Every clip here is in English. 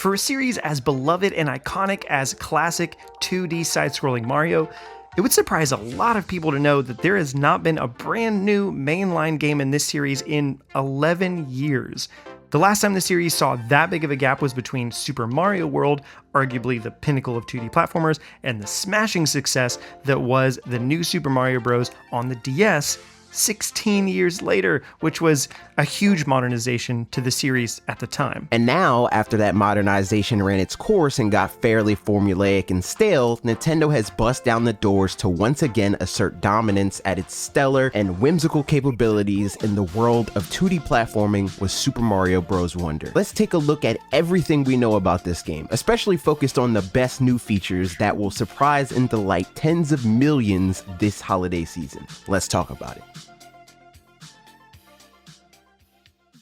For a series as beloved and iconic as classic 2D side-scrolling Mario, it would surprise a lot of people to know that there has not been a brand new mainline game in this series in 11 years. The last time the series saw that big of a gap was between Super Mario World, arguably the pinnacle of 2D platformers, and the smashing success that was the new Super Mario Bros. On the DS 16 years later, which was a huge modernization to the series at the time. And now, after that modernization ran its course and got fairly formulaic and stale, Nintendo has bust down the doors to once again assert dominance at its stellar and whimsical capabilities in the world of 2D platforming with Super Mario Bros. Wonder. Let's take a look at everything we know about this game, especially focused on the best new features that will surprise and delight tens of millions this holiday season. Let's talk about it.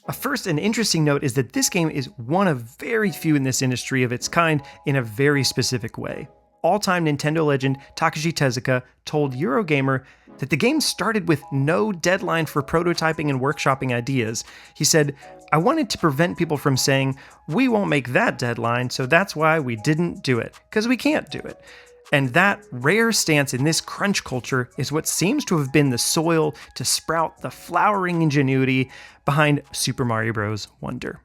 A first and interesting note is that this game is one of very few in this industry of its kind in a very specific way. All-time Nintendo legend Takashi Tezuka told Eurogamer that the game started with no deadline for prototyping and workshopping ideas. He said, "I wanted to prevent people from saying, we won't make that deadline, so that's why we didn't do it, because we can't do it." And that rare stance in this crunch culture is what seems to have been the soil to sprout the flowering ingenuity behind Super Mario Bros. Wonder.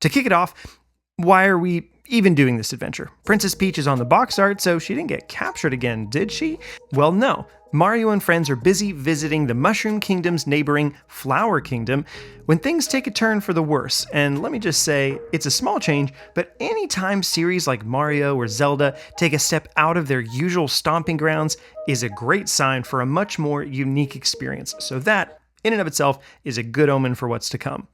To kick it off, why are we even doing this adventure? Princess Peach is on the box art, so she didn't get captured again, did she? Well, no. Mario and friends are busy visiting the Mushroom Kingdom's neighboring Flower Kingdom when things take a turn for the worse. And let me just say, it's a small change, but anytime series like Mario or Zelda take a step out of their usual stomping grounds is a great sign for a much more unique experience. So that, in and of itself, is a good omen for what's to come.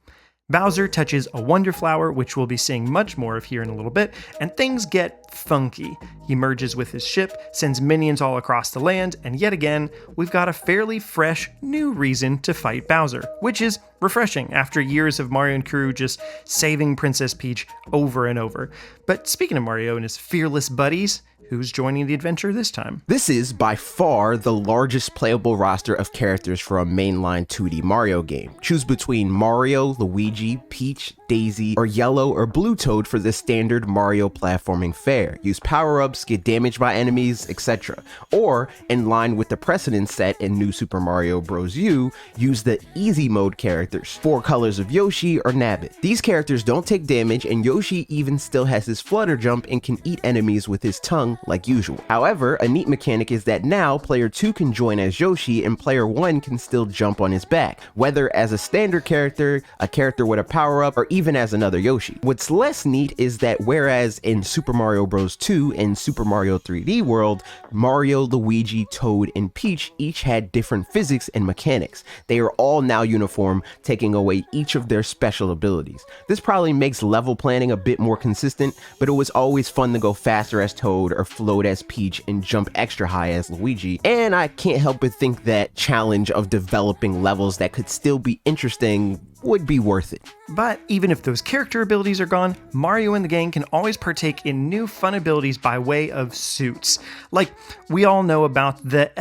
Bowser touches a Wonder Flower, which we'll be seeing much more of here in a little bit, and things get funky. He merges with his ship, sends minions all across the land, and yet again, we've got a fairly fresh, new reason to fight Bowser, which is refreshing after years of Mario and crew just saving Princess Peach over and over. But speaking of Mario and his fearless buddies, who's joining the adventure this time? This is by far the largest playable roster of characters for a mainline 2D Mario game. Choose between Mario, Luigi, Peach, Daisy, or Yellow or Blue Toad for the standard Mario platforming fare. Use power-ups, get damaged by enemies, etc. Or, in line with the precedent set in New Super Mario Bros. U, use the easy mode characters, 4 colors of Yoshi or Nabbit. These characters don't take damage, and Yoshi even still has his flutter jump and can eat enemies with his tongue like usual. However, a neat mechanic is that now player 2 can join as Yoshi and player 1 can still jump on his back, whether as a standard character, a character with a power-up, or even as another Yoshi. What's less neat is that whereas in Super Mario Bros. 2 and Super Mario 3D World, Mario, Luigi, Toad, and Peach each had different physics and mechanics. They are all now uniform, taking away each of their special abilities. This probably makes level planning a bit more consistent, but it was always fun to go faster as Toad or float as Peach and jump extra high as Luigi, and I can't help but think that challenge of developing levels that could still be interesting would be worth it. But even if those character abilities are gone, Mario and the gang can always partake in new fun abilities by way of suits. Like, we all know about the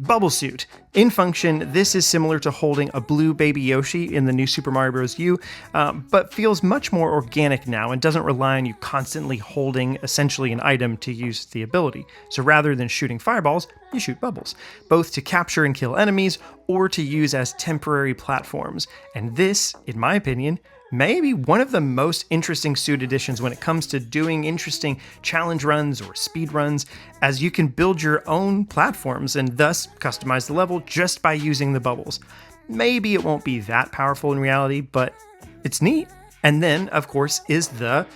Bubble Suit. In function, this is similar to holding a blue baby Yoshi in the new Super Mario Bros. U, but feels much more organic now and doesn't rely on you constantly holding essentially an item to use the ability. So rather than shooting fireballs, you shoot bubbles, both to capture and kill enemies or to use as temporary platforms. And this, in my opinion, may be one of the most interesting suit additions when it comes to doing interesting challenge runs or speed runs, as you can build your own platforms and thus customize the level just by using the bubbles. Maybe it won't be that powerful in reality, but it's neat. And then, of course, is the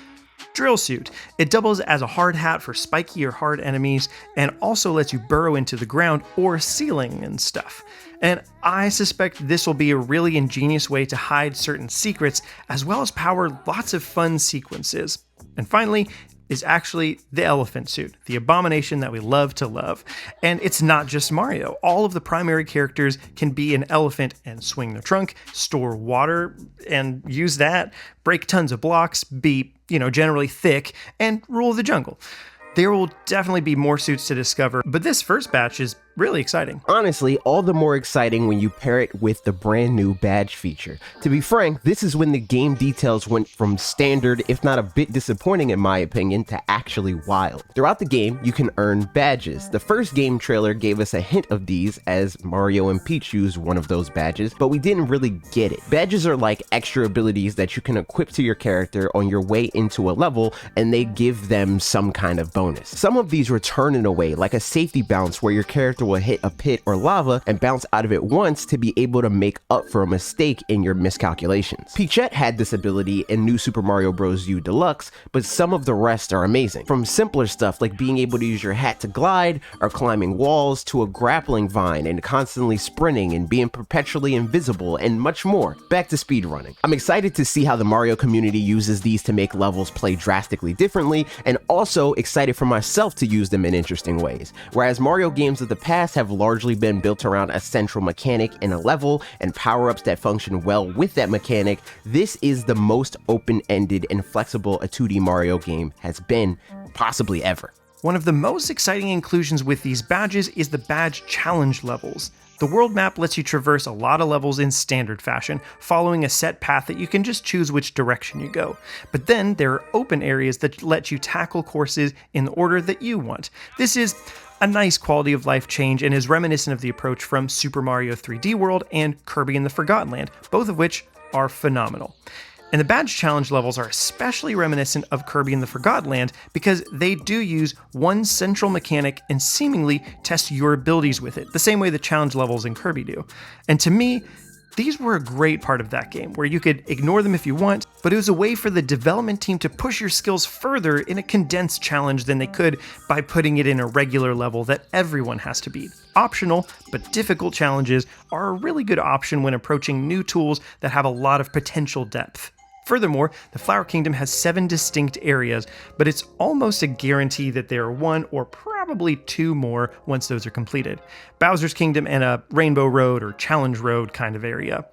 Drill Suit. It doubles as a hard hat for spiky or hard enemies and also lets you burrow into the ground or ceiling and stuff. And I suspect this will be a really ingenious way to hide certain secrets as well as power lots of fun sequences. And finally is actually the Elephant Suit, the abomination that we love to love. And it's not just Mario. All of the primary characters can be an elephant and swing the trunk, store water and use that, break tons of blocks, be, generally thick, and rule the jungle. There will definitely be more suits to discover, but this first batch is really exciting. Honestly, all the more exciting when you pair it with the brand new badge feature. To be frank, this is when the game details went from standard, if not a bit disappointing in my opinion, to actually wild. Throughout the game, you can earn badges. The first game trailer gave us a hint of these as Mario and Peach used one of those badges, but we didn't really get it. Badges are like extra abilities that you can equip to your character on your way into a level, and they give them some kind of bonus. Some of these return in a way, like a safety bounce where your character will hit a pit or lava and bounce out of it once to be able to make up for a mistake in your miscalculations. Peachette had this ability in New Super Mario Bros. U Deluxe, but some of the rest are amazing. From simpler stuff like being able to use your hat to glide or climbing walls to a grappling vine and constantly sprinting and being perpetually invisible and much more. Back to speedrunning. I'm excited to see how the Mario community uses these to make levels play drastically differently, and also excited for myself to use them in interesting ways. Whereas Mario games of the past have largely been built around a central mechanic in a level and power-ups that function well with that mechanic, this is the most open-ended and flexible a 2D Mario game has been, possibly ever. One of the most exciting inclusions with these badges is the badge challenge levels. The world map lets you traverse a lot of levels in standard fashion, following a set path that you can just choose which direction you go. But then there are open areas that let you tackle courses in the order that you want. This is a nice quality of life change and is reminiscent of the approach from Super Mario 3D World and Kirby and the Forgotten Land, both of which are phenomenal. And the badge challenge levels are especially reminiscent of Kirby and the Forgotten Land because they do use one central mechanic and seemingly test your abilities with it, the same way the challenge levels in Kirby do. And to me, these were a great part of that game, where you could ignore them if you want, but it was a way for the development team to push your skills further in a condensed challenge than they could by putting it in a regular level that everyone has to beat. Optional, but difficult challenges are a really good option when approaching new tools that have a lot of potential depth. Furthermore, the Flower Kingdom has 7 distinct areas, but it's almost a guarantee that there are 1 or probably 2 more once those are completed. Bowser's Kingdom and a Rainbow Road or Challenge Road kind of area.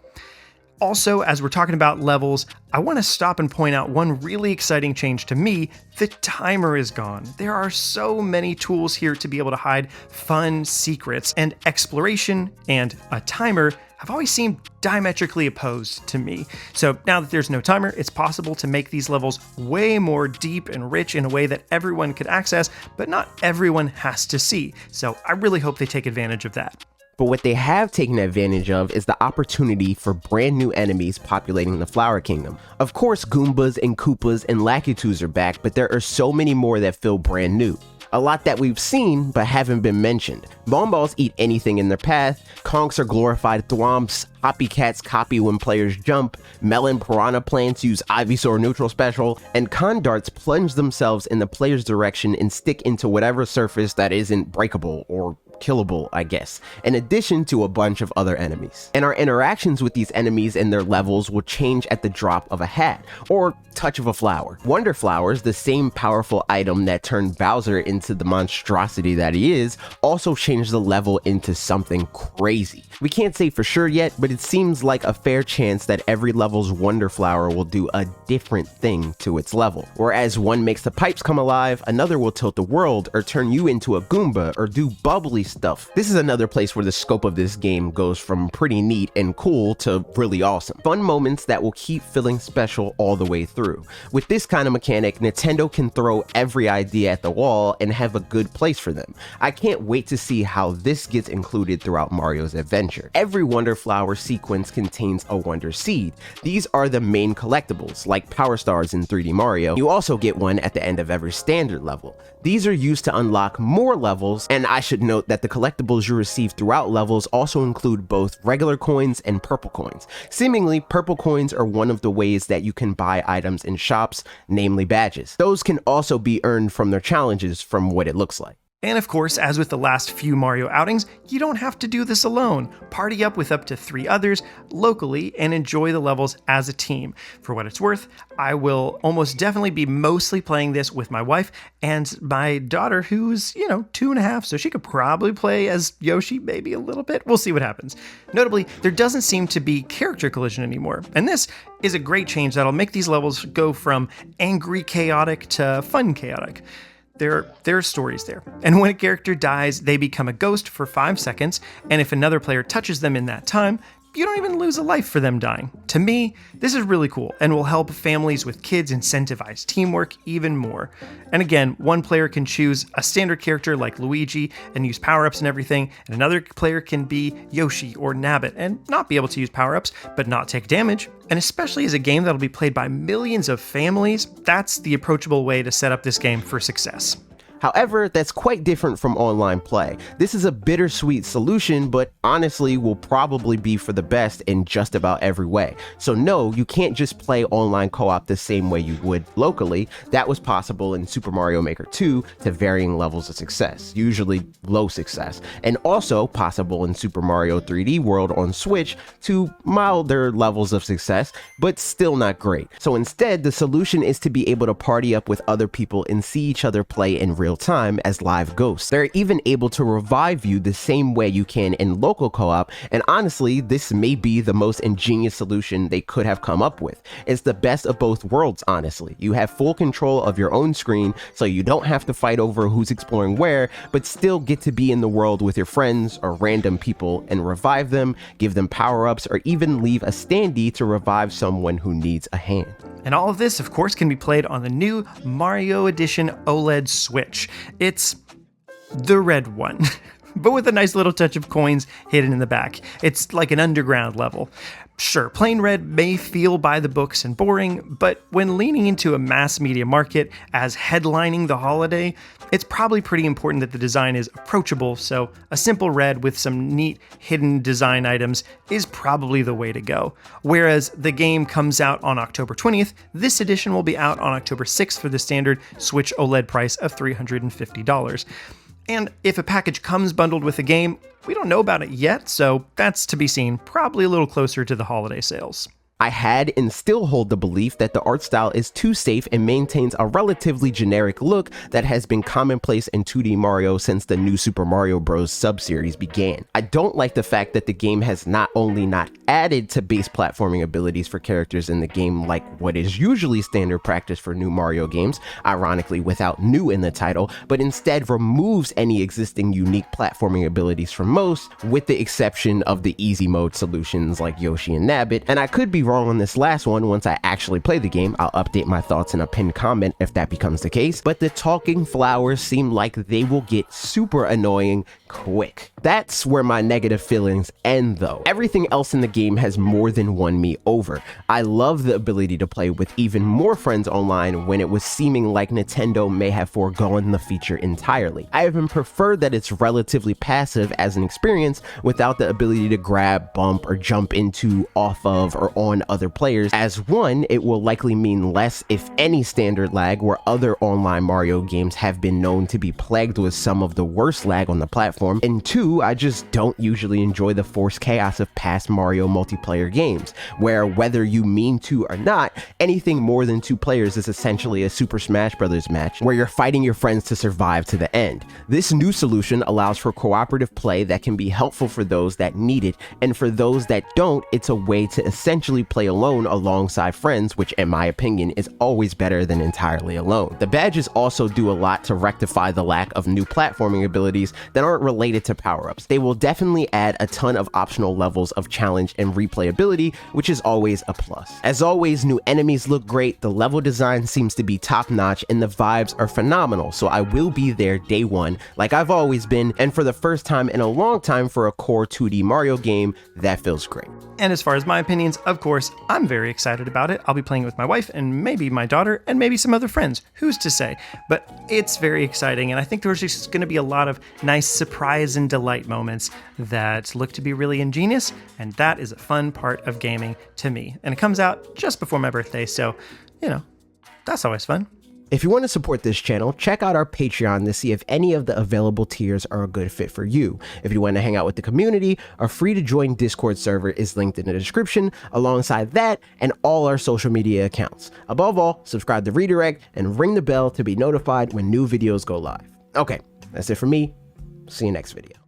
Also, as we're talking about levels, I want to stop and point out one really exciting change to me. The timer is gone. There are so many tools here to be able to hide fun secrets, and exploration and a timer have always seemed diametrically opposed to me. So now that there's no timer, it's possible to make these levels way more deep and rich in a way that everyone could access, but not everyone has to see. So I really hope they take advantage of that. But what they have taken advantage of is the opportunity for brand new enemies populating the Flower Kingdom. Of course, Goombas and Koopas and Lakitus are back, but there are so many more that feel brand new. A lot that we've seen but haven't been mentioned. Bonballs eat anything in their path, Conks are glorified thwomps, Hoppy Cats copy when players jump, Melon Piranha plants use Ivysaur neutral special, and Condarts plunge themselves in the player's direction and stick into whatever surface that isn't breakable or killable, I guess, in addition to a bunch of other enemies. And our interactions with these enemies and their levels will change at the drop of a hat, or touch of a flower. Wonder Flowers, the same powerful item that turned Bowser into the monstrosity that he is, also changed the level into something crazy. We can't say for sure yet, but it seems like a fair chance that every level's Wonder Flower will do a different thing to its level. Whereas one makes the pipes come alive, another will tilt the world, or turn you into a Goomba, or do bubbly stuff. This is another place where the scope of this game goes from pretty neat and cool to really awesome. Fun moments that will keep feeling special all the way through. With this kind of mechanic, Nintendo can throw every idea at the wall and have a good place for them. I can't wait to see how this gets included throughout Mario's adventure. Every Wonder Flower sequence contains a Wonder Seed. These are the main collectibles, like Power Stars in 3D Mario. You also get one at the end of every standard level. These are used to unlock more levels, and I should note that the collectibles you receive throughout levels also include both regular coins and purple coins. Seemingly, purple coins are one of the ways that you can buy items in shops, namely badges. Those can also be earned from their challenges from what it looks like. And of course, as with the last few Mario outings, you don't have to do this alone. Party up with up to 3 others locally and enjoy the levels as a team. For what it's worth, I will almost definitely be mostly playing this with my wife and my daughter, who's, 2.5, so she could probably play as Yoshi maybe a little bit. We'll see what happens. Notably, there doesn't seem to be character collision anymore, and this is a great change that'll make these levels go from angry chaotic to fun chaotic. There are stories there. And when a character dies, they become a ghost for 5 seconds, and if another player touches them in that time, you don't even lose a life for them dying. To me, this is really cool and will help families with kids incentivize teamwork even more. And again, one player can choose a standard character like Luigi and use power-ups and everything, and another player can be Yoshi or Nabbit and not be able to use power-ups, but not take damage. And especially as a game that'll be played by millions of families, that's the approachable way to set up this game for success. However, that's quite different from online play. This is a bittersweet solution, but honestly will probably be for the best in just about every way. So no, you can't just play online co-op the same way you would locally. That was possible in Super Mario Maker 2 to varying levels of success, usually low success, and also possible in Super Mario 3D World on Switch to milder levels of success, but still not great. So instead, the solution is to be able to party up with other people and see each other play in real time as live ghosts. They're even able to revive you the same way you can in local co-op, and honestly, this may be the most ingenious solution they could have come up with. It's the best of both worlds, honestly. You have full control of your own screen, so you don't have to fight over who's exploring where, but still get to be in the world with your friends or random people and revive them, give them power-ups, or even leave a standee to revive someone who needs a hand. And all of this, of course, can be played on the new Mario Edition OLED Switch. It's the red one, but with a nice little touch of coins hidden in the back. It's like an underground level. Sure, plain red may feel by the books and boring, but when leaning into a mass media market as headlining the holiday, it's probably pretty important that the design is approachable, so a simple red with some neat hidden design items is probably the way to go. Whereas the game comes out on October 20th, this edition will be out on October 6th for the standard Switch OLED price of $350. And if a package comes bundled with the game, we don't know about it yet, so that's to be seen, probably a little closer to the holiday sales. I had and still hold the belief that the art style is too safe and maintains a relatively generic look that has been commonplace in 2D Mario since the new Super Mario Bros. Sub-series began. I don't like the fact that the game has not only not added to base platforming abilities for characters in the game like what is usually standard practice for new Mario games, ironically without new in the title, but instead removes any existing unique platforming abilities from most, with the exception of the easy mode solutions like Yoshi and Nabbit, and I could be wrong on this last one. Once I actually play the game, I'll update my thoughts in a pinned comment if that becomes the case, but the talking flowers seem like they will get super annoying quick. That's where my negative feelings end though. Everything else in the game has more than won me over. I love the ability to play with even more friends online when it was seeming like Nintendo may have foregone the feature entirely. I even prefer that it's relatively passive as an experience without the ability to grab, bump, or jump into, off of, or on other players. As one, it will likely mean less, if any, standard lag, where other online Mario games have been known to be plagued with some of the worst lag on the platform. And two, I just don't usually enjoy the forced chaos of past Mario multiplayer games, where whether you mean to or not, anything more than 2 players is essentially a Super Smash Bros. Match, where you're fighting your friends to survive to the end. This new solution allows for cooperative play that can be helpful for those that need it, and for those that don't, it's a way to essentially play alone alongside friends, which in my opinion is always better than entirely alone. The badges also do a lot to rectify the lack of new platforming abilities that aren't related to power-ups. They will definitely add a ton of optional levels of challenge and replayability, which is always a plus. As always, new enemies look great, the level design seems to be top-notch, and the vibes are phenomenal, so I will be there day one, like I've always been, and for the first time in a long time for a core 2D Mario game, that feels great. And as far as my opinions, of course, I'm very excited about it. I'll be playing it with my wife and maybe my daughter and maybe some other friends. Who's to say? But it's very exciting, and I think there's just going to be a lot of nice surprise and delight moments that look to be really ingenious, and that is a fun part of gaming to me. And it comes out just before my birthday, so, you know, that's always fun. If you want to support this channel, check out our Patreon to see if any of the available tiers are a good fit for you. If you want to hang out with the community, our free to join Discord server is linked in the description, alongside that and all our social media accounts. Above all, subscribe to Redirect and ring the bell to be notified when new videos go live. Okay, that's it for me. See you next video.